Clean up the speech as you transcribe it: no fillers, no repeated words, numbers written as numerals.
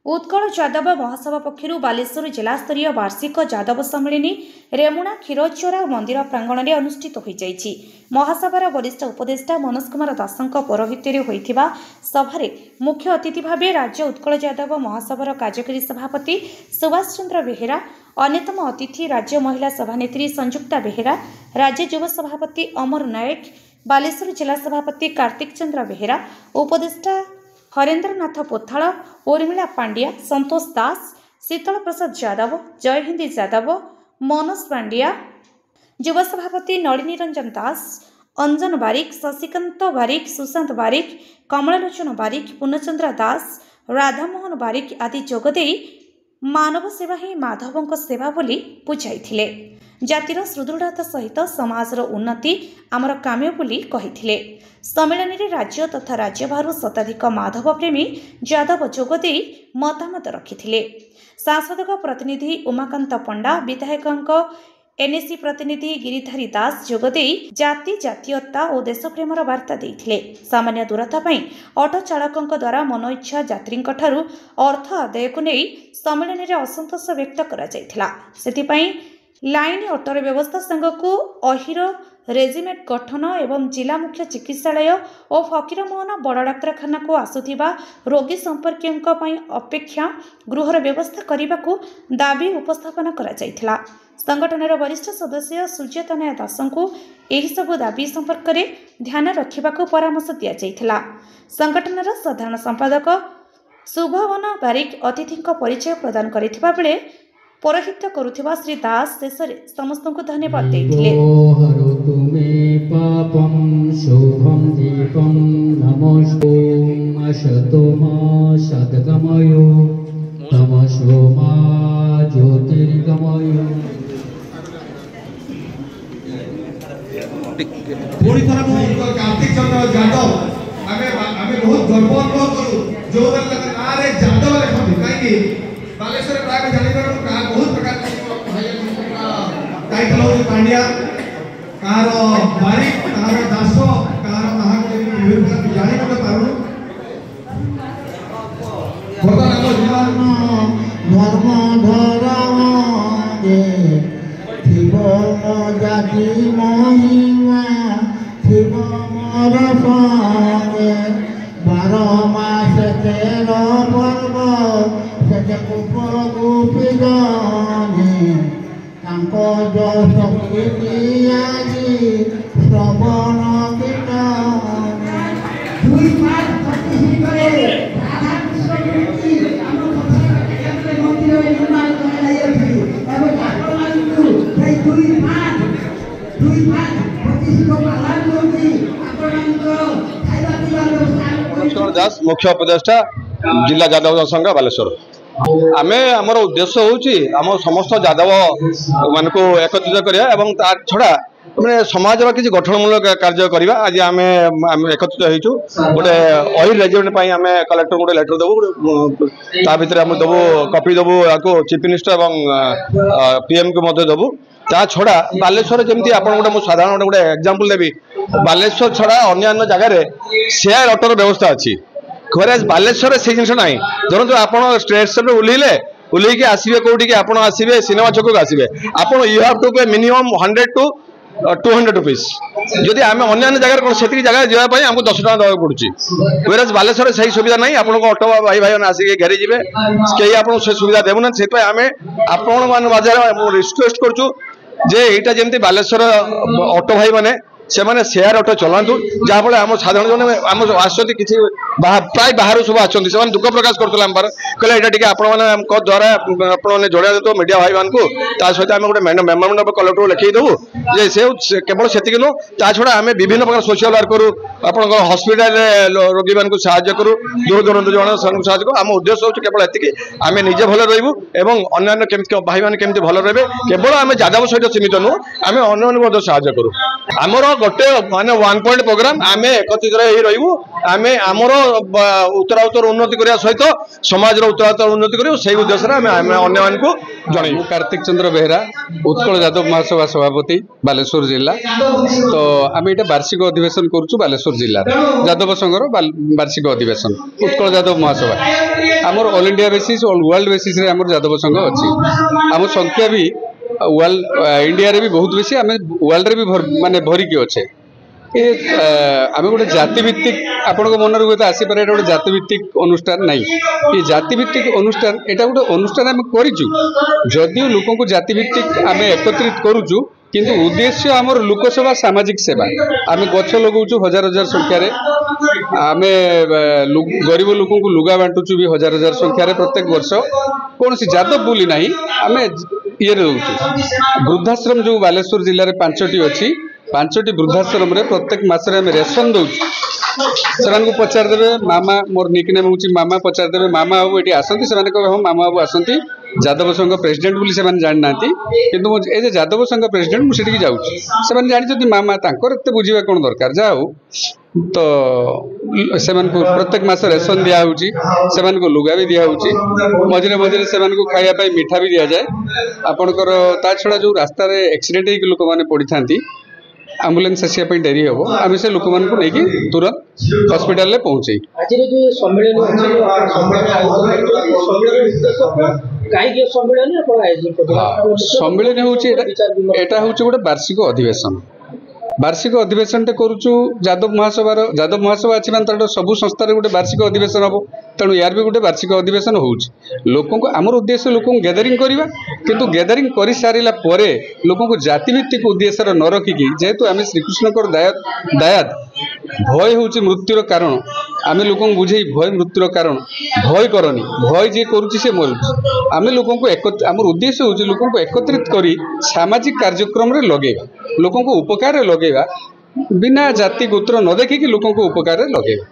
उत्कल जादव महासभा पक्षर बालेश्वर जिलास्तरीय वार्षिक जादव सम्मेलन रेमुणा क्षीरोचोरा मंदिर प्रांगण में अनुष्ठित हो जाइछि। महासभार वरिष्ठ उपदेष्टा मनोज कुमार दासंक पौरोहित्य होइथिबा सभारे मुख्य अतिथि भाव राज्य उत्कल जादव महासभार कार्यकारी सभापति सुभाष चंद्र बेहेरा, अन्यतम अतिथि राज्य महिला सभानेत्री संयुक्ता बेहेरा, राज्य युव सभापति अमर नायक, बालेश्वर जिला सभापति कार्तिक चंद्र बेहेरा, उपदेष्टा हरेन्द्रनाथ पोथाल, उर्मिला पांड्या, संतोष दास, शीतल प्रसाद यादव, जय हिंदी यादव, मनोज पांड्या, युव सभापति नलिनी रंजन दास, अंजन बारिक, शशिकांत बारिक, सुशांत बारिक, कमललोचन बारिक, पूर्णचंद्र दास, राधामोहन बारिक आदि जोगदे मानव सेवा ही माधवों सेवा बोली बुझाइथिले। जातिर सुदृढ़ता सहित समाजर उन्नति आमर काम्य बोली कहिथिले। सम्मेलन में राज्य तथा राज्य बाहर शताधिक माधव प्रेमी यादव जोगदे मतामत रखिथिले। सांसद प्रतिनिधि उमाकांत पंडा, विधायक एनएसी प्रतिनिधि गिरिधारी दास जोगदे जाति जातीयता और देशप्रेमर वार्ता देइथिले। सामान्य दूरता पई ऑटो चालकों द्वारा मनोइच्छा यात्री अर्थ आदाय को नहीं सम्मेलन में असंतोष व्यक्त करा जायथिला। सेथिपई लाइन ऑटोर व्यवस्था संघ को अहिर रेजिमेंट गठन एवं जिला मुख्य चिकित्सालय और फकीरमोहन बड़ डाक्तखाना को आसुथिबा रोगी संपर्कियों पई अपेक्षा गृहर व्यवस्था करने को दाबी उपस्थापन करा जायथिला। संगठनर वरिष्ठ सदस्य सूर्यतनय दास को यही सबु दाबी संपर्क में ध्यान रखा परामर्श दि जायथिला। संगठनर साधारण संपादक शुभवन बारिक अतिथि परिचय प्रदान करथिबा बेले पौरोहित्य करुथिबा श्री दास शेष समस्त को धन्यवाद देथिले। शुभम दीपम नमस्ते अशतो मा सद्गमयो तमसो मा ज्योतिर्गमयो। पूरी तरह कार्तिक चंद्र यादव आमे बहुत गर्व अनुभव करू जो आरे यादव लेखन काई बालेश्वर प्राय जानि बहुत प्रकार टाइटल पांड्या कार बारिक कार दास कार महाकवि जानि न पारू धर्म धर्म शिव जाति महिमा शिव मोर संगे 12 मास 13 पर्व से गोपी गणे तांको जस कीर्ति श्रवण कीर्तन दुई पाठ प्रतिष्ठित करे राधा कृष्ण मूर्ति आम कथा मंदिर निर्माण कराइछि एवं आपनकु भाई दुई पाठ प्रतिष्ठित बालान मूर्ति आपनक खाइबा पिबा व्यवस्था दास मुख्य उपदेष्टा जिला यादव संघ बालेश्वर। आमे आमर उद्देश्य होची आम समस्त यादव मान को एकत्रित करिया एवं तार छड़ा माने समाज किसी गठनमूलक कार्य करवा। आज आम एकत्रित होइछु गोटे ऑयल रेजिमेंट पई आमे कलेक्टर गोटे लेटर देबु ता भितर हम देबु कॉपी देबु आको चीफ मिनिस्टर एवं पीएम को मध्य देबु। ता छड़ा बालेश्वर जमती आपण गोटे मु साधारण गोटे एग्जांपल देबी। बालेश्वर छड़ा अन्य जगह रे शेयर ऑटोर व्यवस्था अछि खरेज बालेश्वर से जिन ना धरत आप स्टेशन उल्लेख आसवे कौटी आप आसवे सिनेमा छक को आसवे आप यू हैव टू पे मिनिमम 100 to 200 रुपीज जदि आम अन्य जगह से जगह जावाई आमको 10 टका देवा पड़ुची खरेज बालेश्वर से सुविधा ना आप ऑटो भाई भाई आसिक घेरी जी कहीं आप सुविधा देवना से आम आपण मान रिक्वेस्ट करूँ जे यहाँ जमी बालेश्वर ऑटो भाई मैंने से माने शेयर ऑटो चलातु जहाँफल आम साधारण जो आम आसती किसी प्राय बाहर सब आसती से दुख प्रकाश करते कहले यहाँ टी आप द्वारा आपने जोड़ा दे मीडिया भाई मान को सहित आम गोटे मेमोरेंडम कलेक्टर लिखईदेवु जे से केवल से ता छड़ा आम विभिन्न प्रकार सोशल वर्क करूँ आप हस्पिटाल रोगी मान साहय करूँ दूर दूर जो साहय करूँ। आम उद्देश्य हूँ केवल एति आम निजे भल रही अन्य भाई मैंने केमती भल रे केवल आम यादव सहित सीमित नुह आम अन्य साहय करूँ। आमर गोटे माने 1 पॉइंट प्रोग्राम आमे एकत्रित रही आमे आमर उत्तरोत्तर उन्नति करने सहित समाज उत्तरोत्तर उन्नति करूँ से उद्देश्य अन्य मान को जन। कार्तिक चंद्र बेहरा उत्कल यादव महासभा सभापति बालेश्वर जिला। तो आम ये वार्षिक अधिवेशन करुचु बालेश्वर जिला यादव संघर वार्षिक अधिवेशन उत्कल यादव महासभा आमर all India basis all world basis रे आमर यादव संघ अच्छी आम संख्या भी वर्ल्ड इंडिया रे भी बहुत बेसी आम वर्ल्ड रे भी माने भरिकी अच्छे आम गोटे जातिभित्तिक आपण मन हुए तो आसपे गोटे जातिभित्तिक अनुष्ठान नहीं ये जातिभित्तिक अनुष्ठान यहाँ गोटे अनुष्ठान आम करूँ जदिव लोक को जातिभित्तिक आम एकत्रित करुचु किंतु उद्देश्य आमर लोकसभा सामाजिक सेवा आम गछ लगाऊँ हजार हजार संख्यार आम गरीब लोक को लुगा बांटुचु भी हजार हजार संख्यार प्रत्येक वर्ष कौन सी जादव बोली ना आम ये दौचु वृद्धाश्रम जो बालेश्वर जिले में 5टी अच्छी 5टी वृद्धाश्रम रे प्रत्येक मासरे आम रेशन दौचु से पचारदेवे मामा मोर निक नेम हूँ मामा पचारदेवे मामा बाबू ये आसती से कहे हाँ मामा बाबू आसती यादव संघ प्रेसिडेंट बोली से जानी ना कि एज ए यादव संघ प्रेसिडेंट मुझे जाऊँगी से जानी मामा एत बुझा कौन दरकार जा तो से प्रत्येक मास रेशन दिखाई से लुगा भी दिखाई मझे मझे से खायापी मिठा भी दि जाए आपणकर ता छड़ा जो रास्तार एक्सीडेंट होकर लोक मैंने पड़ी था आम्बुलेंस आसापी डेरी हम आम से लोक मान नहीं तुरंत हस्पिटाल में पहुँचे सम्मेलन हूँ गोटे वार्षिक अधिवेशन करुचु यादव महासभा अच्छी मान सबू संस्थार गोटे वार्षिक अधिवेशन हम तेणु यार भी गोटे वार्षिक अधिवेशन हो लोक आमर उद्देश्य लोक गैदरिंग करवा किंतु गैदरिंग कर सारा पर लोक जातिभित्तिक उद्देश्य न रखिकी जेहेतु आम श्रीकृष्ण दायाद भय हूँ मृत्युर कारण आम लोक बुझे भय मृत्युर कारण भय करनी भय जी करुच्ची से मरुच्ची आम लोक आमर उद्देश्य हूँ लोक एकत्रित कर सामाजिक कार्यक्रम लगेगा लोक उपकार लगेगा बिना जाति गोत्र न देखिकी लोक उपकार लगेगा।